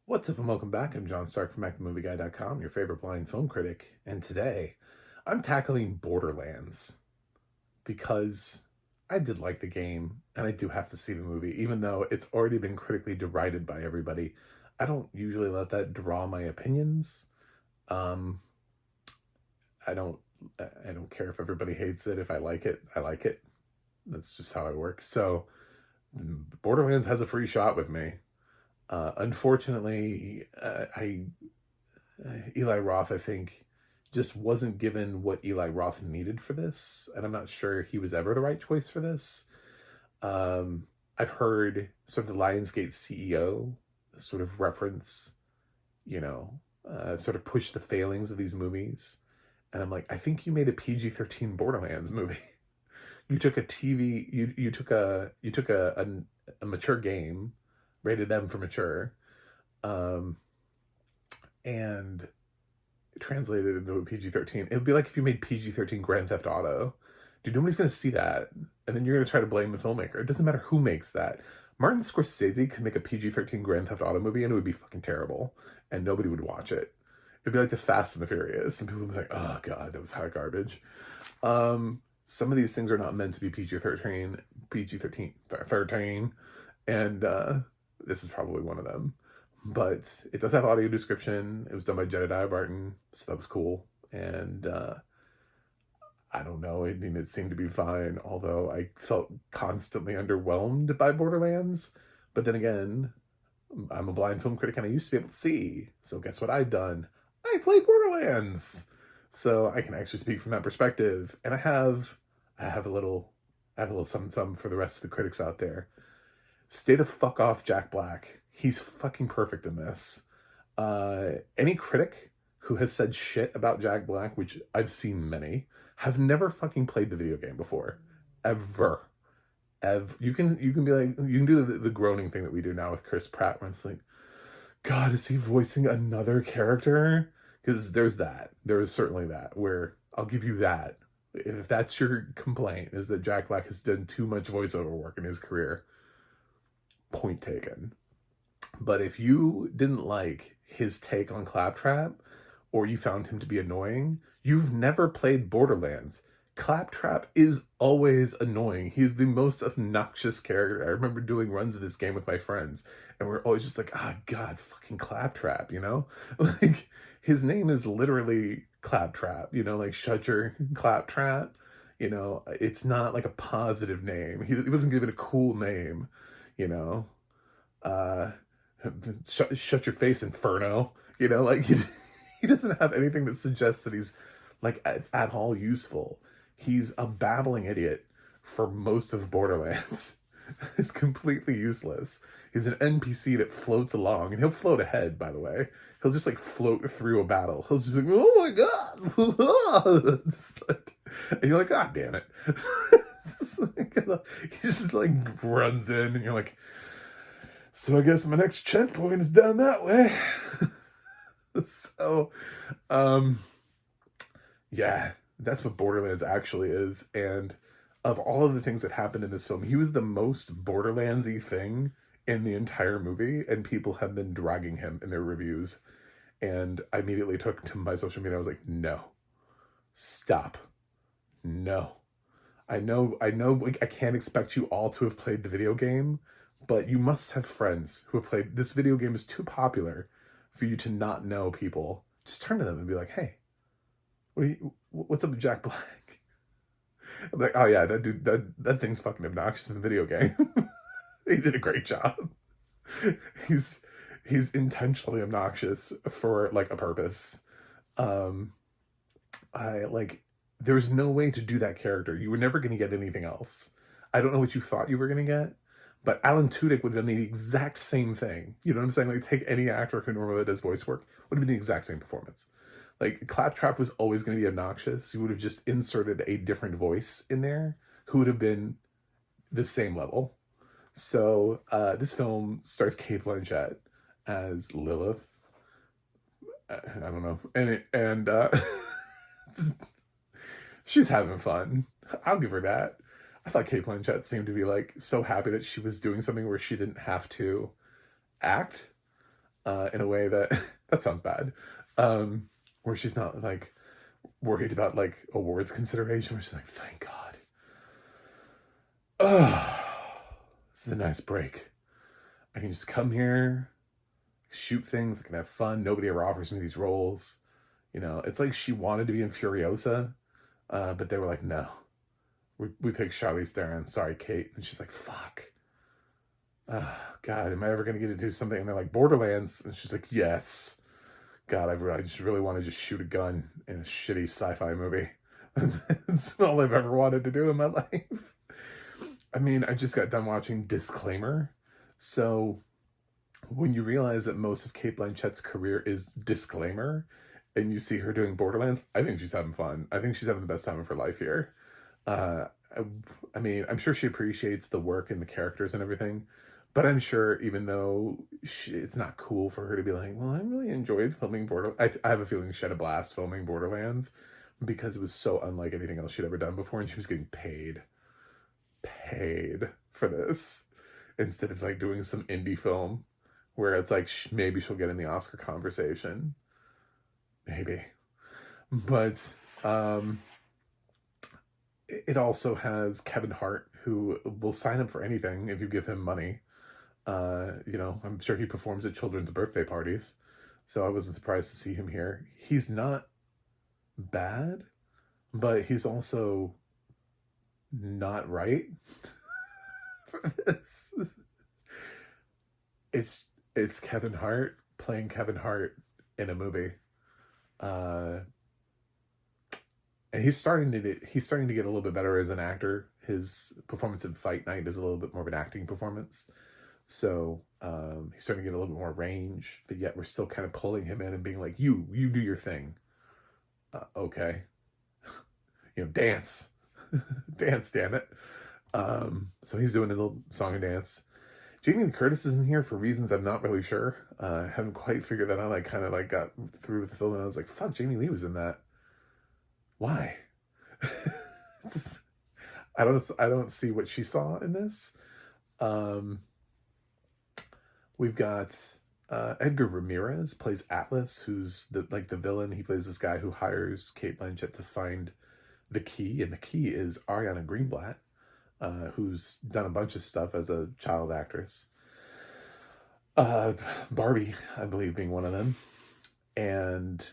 What's up and welcome back. I'm John Stark from MacTheMovieGuy.com, your favorite blind film critic. And today, I'm tackling Borderlands because I did like the game and I do have to see the movie, even though it's already been critically derided by everybody. I don't usually let that draw my opinions. Um, I don't I don't care if everybody hates it. If I like it, I like it. That's just how I work. So Borderlands has a free shot with me. Unfortunately, Eli Roth, I think, just wasn't given what Eli Roth needed for this, and I'm not sure he was ever the right choice for this. I've heard sort of the Lionsgate CEO sort of reference, sort of push the failings of these movies, and I'm like, I think you made a PG-13 Borderlands movie. You took a TV, you took a mature game, rated M for mature, um, and translated into a PG-13. It would be like if you made PG-13 Grand Theft Auto. Dude, nobody's going to see that. And then you're going to try to blame the filmmaker. It doesn't matter who makes that. Martin Scorsese could make a PG-13 Grand Theft Auto movie and it would be fucking terrible. And nobody would watch it. It'd be like the Fast and the Furious. And people would be like, oh God, that was hot garbage. Some of these things are not meant to be PG-13, PG-13, 13. And this is probably one of them. But it does have audio description. It was done by Jedediah Barton, so that was cool. And I don't know. I mean, it seemed to be fine, although I felt constantly underwhelmed by Borderlands. But then again, I'm a blind film critic and I used to be able to see. So guess what I've done? I played Borderlands. So I can actually speak from that perspective. And I have a little something for the rest of the critics out there. Stay the fuck off Jack Black. He's fucking perfect in this. Any critic who has said shit about Jack Black, which I've seen many, have never fucking played the video game before. Ever. You can be like, you can do the groaning thing that we do now with Chris Pratt, where it's like, God, is he voicing another character? Because there's that. There is certainly that, where I'll give you that. If that's your complaint, is that Jack Black has done too much voiceover work in his career, point taken. But if you didn't like his take on Claptrap, or you found him to be annoying, you've never played Borderlands. Claptrap is always annoying. He's the most obnoxious character. I remember doing runs of this game with my friends, and we're always just like, ah, God, fucking Claptrap, you know? Like, his name is literally Claptrap, you know, like, shut your Claptrap. You know, it's not like a positive name. He wasn't given a cool name, you know? Uh, shut your face, Inferno. You know, like, he doesn't have anything that suggests that he's like at all useful. He's a babbling idiot for most of Borderlands. It's completely useless. He's an NPC that floats along, and he'll float ahead, by the way. He'll just like float through a battle. He'll just be like, oh my God. And you're like, God damn it. He just like runs in, and you're like, so I guess my next checkpoint is down that way. So, yeah, that's what Borderlands actually is. And of all of the things that happened in this film, he was the most Borderlands-y thing in the entire movie, and people have been dragging him in their reviews. And I immediately took to my social media. I was like, no, stop. No. I know, like, I can't expect you all to have played the video game, but you must have friends who have played. This video game is too popular for you to not know people. Just turn to them and be like, hey, what's up with Jack Black? I'm like, oh yeah, that dude, that thing's fucking obnoxious in the video game. He did a great job. He's intentionally obnoxious for like a purpose. I like, there's no way to do that character. You were never going to get anything else. I don't know what you thought you were going to get, but Alan Tudyk would have done the exact same thing. You know what I'm saying? Like, take any actor who normally does voice work, would have been the exact same performance. Like, Claptrap was always going to be obnoxious. You would have just inserted a different voice in there who would have been the same level. So this film stars Cate Blanchett as Lilith. I don't know. And she's having fun. I'll give her that. I thought Cate Blanchett seemed to be like so happy that she was doing something where she didn't have to act. in a way that that sounds bad, where she's not like worried about like awards consideration, where she's like, thank God. Oh, this is a nice break. I can just come here, shoot things, I can have fun. Nobody ever offers me these roles. You know, it's like she wanted to be in Furiosa, but they were like, no. We picked Charlize Theron. Sorry, Cate. And she's like, fuck. God, am I ever going to get to do something? And they're like, Borderlands. And she's like, yes. God, I just really want to just shoot a gun in a shitty sci-fi movie. That's all I've ever wanted to do in my life. I mean, I just got done watching Disclaimer. So when you realize that most of Cate Blanchett's career is Disclaimer, and you see her doing Borderlands, I think she's having fun. I think she's having the best time of her life here. I, I mean, I'm sure she appreciates the work and the characters and everything, but I'm sure even though it's not cool for her to be like, well, I really enjoyed filming Borderlands. I have a feeling she had a blast filming Borderlands because it was so unlike anything else she'd ever done before, and she was getting paid for this instead of like doing some indie film where it's like maybe she'll get in the Oscar conversation. Maybe. But it also has Kevin Hart, who will sign up for anything if you give him money. You know, I'm sure he performs at children's birthday parties, so I wasn't surprised to see him here. He's not bad, but he's also not right for this. It's Kevin Hart playing Kevin Hart in a movie. And he's starting to get a little bit better as an actor. His performance in Fight Night is a little bit more of an acting performance. So he's starting to get a little bit more range, but yet we're still kind of pulling him in and being like, you do your thing. Okay. You know, dance. Dance, damn it. So he's doing a little song and dance. Jamie Lee Curtis is in here for reasons I'm not really sure. I haven't quite figured that out. I kind of like got through with the film and I was like, fuck, Jamie Lee was in that. Why? Just, I don't see what she saw in this. We've got Edgar Ramirez plays Atlas, who's the villain. He plays this guy who hires Cate Blanchett to find the key, and the key is Ariana Greenblatt, who's done a bunch of stuff as a child actress. Barbie, I believe, being one of them. And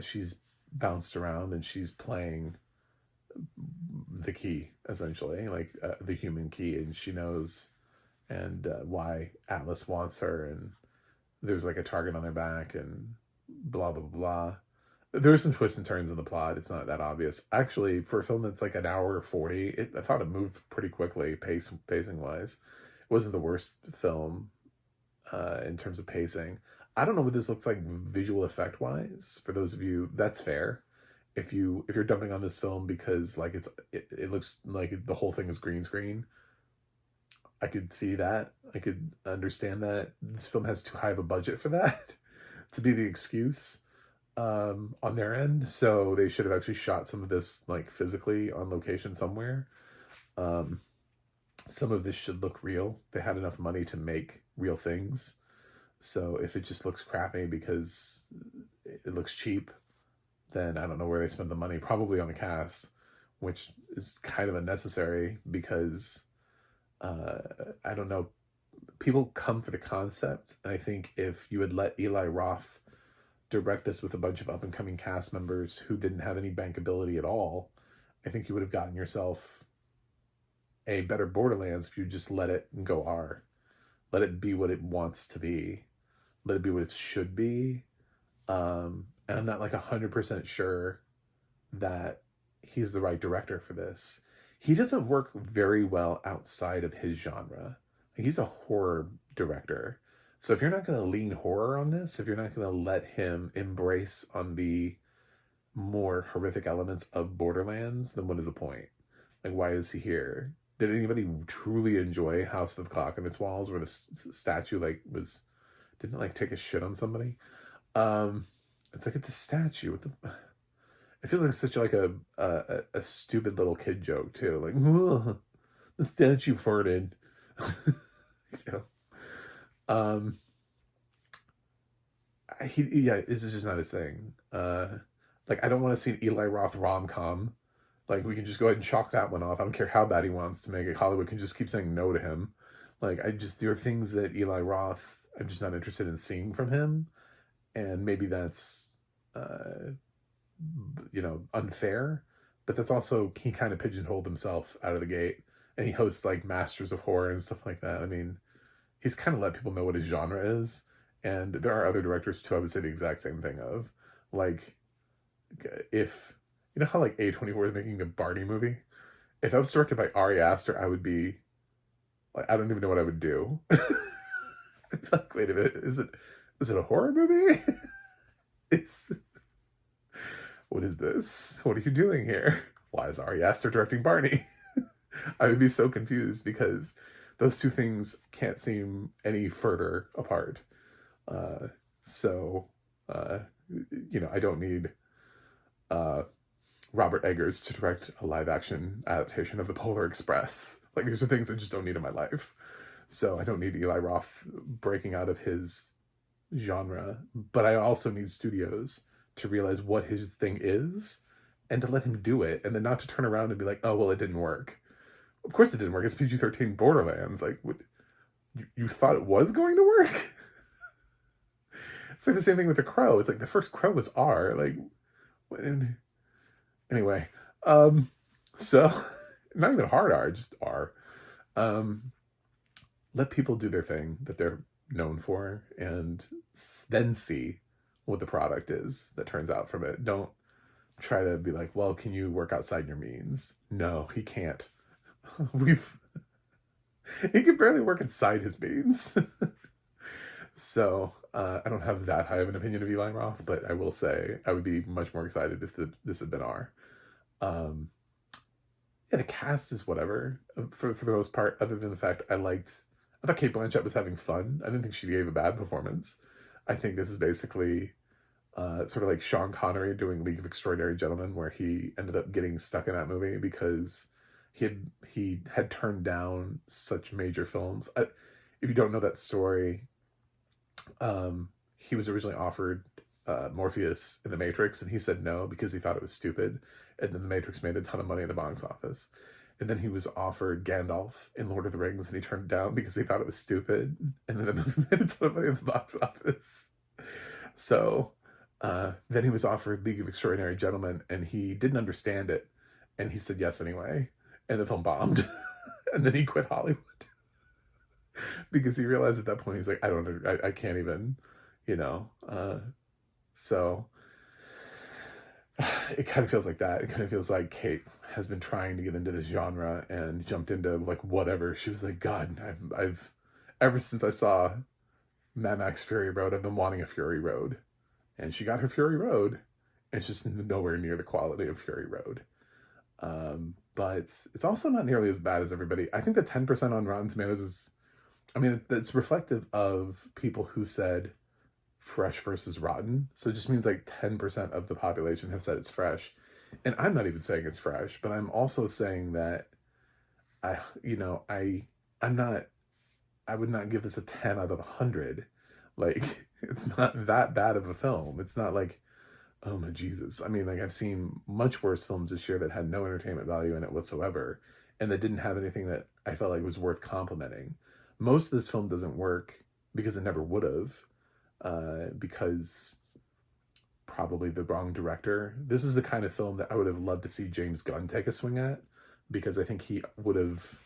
she's bounced around and she's playing the key, essentially, like the human key, and she knows and why Atlas wants her, and there's like a target on their back and blah, blah, blah. There's some twists and turns in the plot. It's not that obvious. Actually, for a film that's like an hour 40, I thought it moved pretty quickly, pacing-wise. It wasn't the worst film in terms of pacing. I don't know what this looks like visual effect-wise. For those of you, that's fair. If you're dumping on this film because like it looks like the whole thing is green screen, I could see that. I could understand that. This film has too high of a budget for that to be the excuse on their end. So they should have actually shot some of this like physically on location somewhere. Some of this should look real. They had enough money to make real things. So if it just looks crappy because it looks cheap, then I don't know where they spend the money. Probably on the cast, which is kind of unnecessary because I don't know. People come for the concept. And I think if you had let Eli Roth direct this with a bunch of up-and-coming cast members who didn't have any bankability at all, I think you would have gotten yourself a better Borderlands if you just let it go R. Let it be what it wants to be. Let it be what it should be. And I'm not like 100% sure that he's the right director for this. He doesn't work very well outside of his genre. He's a horror director. So if you're not going to lean horror on this, if you're not going to let him embrace on the more horrific elements of Borderlands, then what is the point? Like, why is he here? Did anybody truly enjoy House of the Clock on its walls, where the statue didn't like take a shit on somebody? It's like, it's a statue. It feels like such like a stupid little kid joke too. Like, the statue farted. You know. yeah, this is just not his thing. Like, I don't want to see an Eli Roth rom-com. Like, we can just go ahead and chalk that one off. I don't care how bad he wants to make it. Hollywood can just keep saying no to him. Like, there are things that Eli Roth, I'm just not interested in seeing from him. And maybe that's, unfair. But that's also, he kind of pigeonholed himself out of the gate. And he hosts, like, Masters of Horror and stuff like that. I mean, he's kind of let people know what his genre is. And there are other directors, too, I would say the exact same thing of. Like, if... You know how, like, A24 is making a Barney movie? If I was directed by Ari Aster, I would be... Like, I don't even know what I would do. I'd be like, wait a minute, is it a horror movie? What is this? What are you doing here? Why is Ari Aster directing Barney? I would be so confused because those two things can't seem any further apart. I don't need Robert Eggers to direct a live-action adaptation of The Polar Express. Like, these are things I just don't need in my life. So I don't need Eli Roth breaking out of his genre, but I also need studios to realize what his thing is and to let him do it, and then not to turn around and be like, oh, well, it didn't work. Of course it didn't work. It's PG-13 Borderlands. Like, what, you thought it was going to work? It's like the same thing with The Crow. It's like the first Crow was R. Like, anyway, so not even hard R, just R. Let people do their thing that they're known for, and then see what the product is that turns out from it. Don't try to be like, well, can you work outside your means? No, he can't. He can barely work inside his means. So I don't have that high of an opinion of Eli Roth, but I will say I would be much more excited if this had been R. The cast is whatever for the most part, other than the fact I thought Cate Blanchett was having fun. I didn't think she gave a bad performance. I think this is basically sort of like Sean Connery doing League of Extraordinary Gentlemen, where he ended up getting stuck in that movie because he had turned down such major films. If you don't know that story, he was originally offered Morpheus in The Matrix, and he said no because he thought it was stupid. And then The Matrix made a ton of money in the box office. And then he was offered Gandalf in Lord of the Rings, and he turned it down because he thought it was stupid. And then the movie made a ton of money in the box office. So then he was offered League of Extraordinary Gentlemen, and he didn't understand it. And he said yes anyway. And the film bombed. And then he quit Hollywood. Because he realized at that point, he's like, I can't even, so it kind of feels like that. It kind of feels like Cate has been trying to get into this genre and jumped into like whatever. She was like, God, I've ever since I saw Mad Max Fury Road, I've been wanting a Fury Road. And she got her Fury Road. It's just nowhere near the quality of Fury Road. But it's also not nearly as bad as everybody. I think the 10% on Rotten Tomatoes is, it's reflective of people who said fresh versus rotten. So it just means like 10% of the population have said it's fresh. And I'm not even saying it's fresh, but I'm also saying that I would not give this a 10 out of 100. Like, it's not that bad of a film. It's not like, oh my Jesus. I've seen much worse films this year that had no entertainment value in it whatsoever, and that didn't have anything that I felt like was worth complimenting. Most of this film doesn't work because it never would have, because probably the wrong director. This is the kind of film that I would have loved to see James Gunn take a swing at, because I think he would have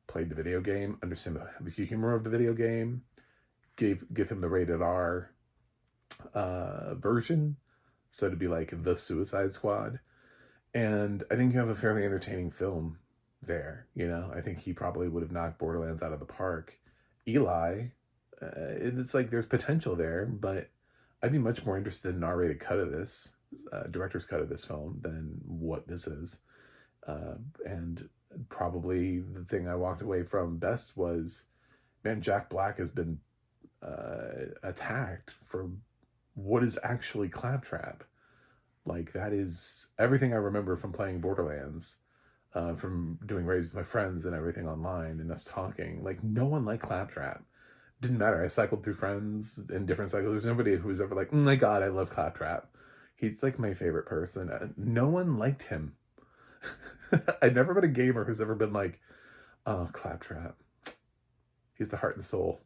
played the video game, understand the humor of the video game, give him the rated R version, so to be like The Suicide Squad. And I think you have a fairly entertaining film there. I think he probably would have knocked Borderlands out of the park. Eli, it's like there's potential there, but I'd be much more interested in an R-rated cut of this, director's cut of this film, than what this is. And probably the thing I walked away from best was, man, Jack Black has been attacked for what is actually Claptrap. Like, that is everything I remember from playing Borderlands, from doing raids with my friends and everything online and us talking. Like, no one liked Claptrap. didn't matter. I cycled through friends in different cycles. There's nobody who was ever like, my God, I love Claptrap. He's like my favorite person. No one liked him. I've never met a gamer who's ever been like, oh, Claptrap. He's the heart and soul.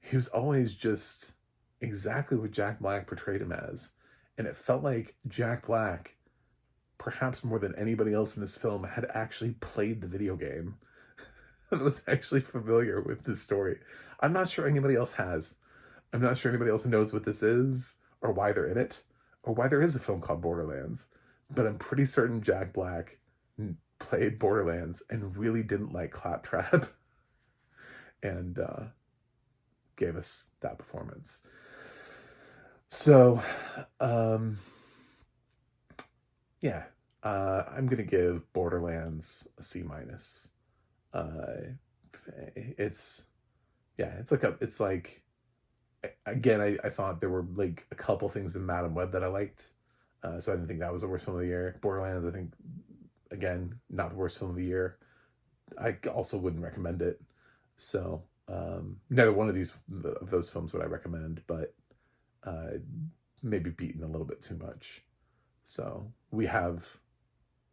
He was always just exactly what Jack Black portrayed him as. And it felt like Jack Black, perhaps more than anybody else in this film, had actually played the video game. And was actually familiar with this story. I'm not sure anybody else has. I'm not sure anybody else knows what this is, or why they're in it, or why there is a film called Borderlands. But I'm pretty certain Jack Black played Borderlands and really didn't like Claptrap. And gave us that performance. So, yeah, I'm gonna give Borderlands a C-. It's like again, I thought there were like a couple things in Madam Web that I liked, so I didn't think that was the worst film of the year. Borderlands, I think, again, not the worst film of the year. I also wouldn't recommend it. So neither one of those films would I recommend, but maybe beaten a little bit too much. So we have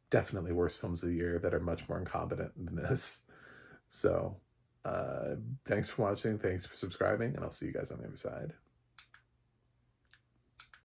definitely worse films of the year that are much more incompetent than this. So thanks for watching, thanks for subscribing, and I'll see you guys on the other side.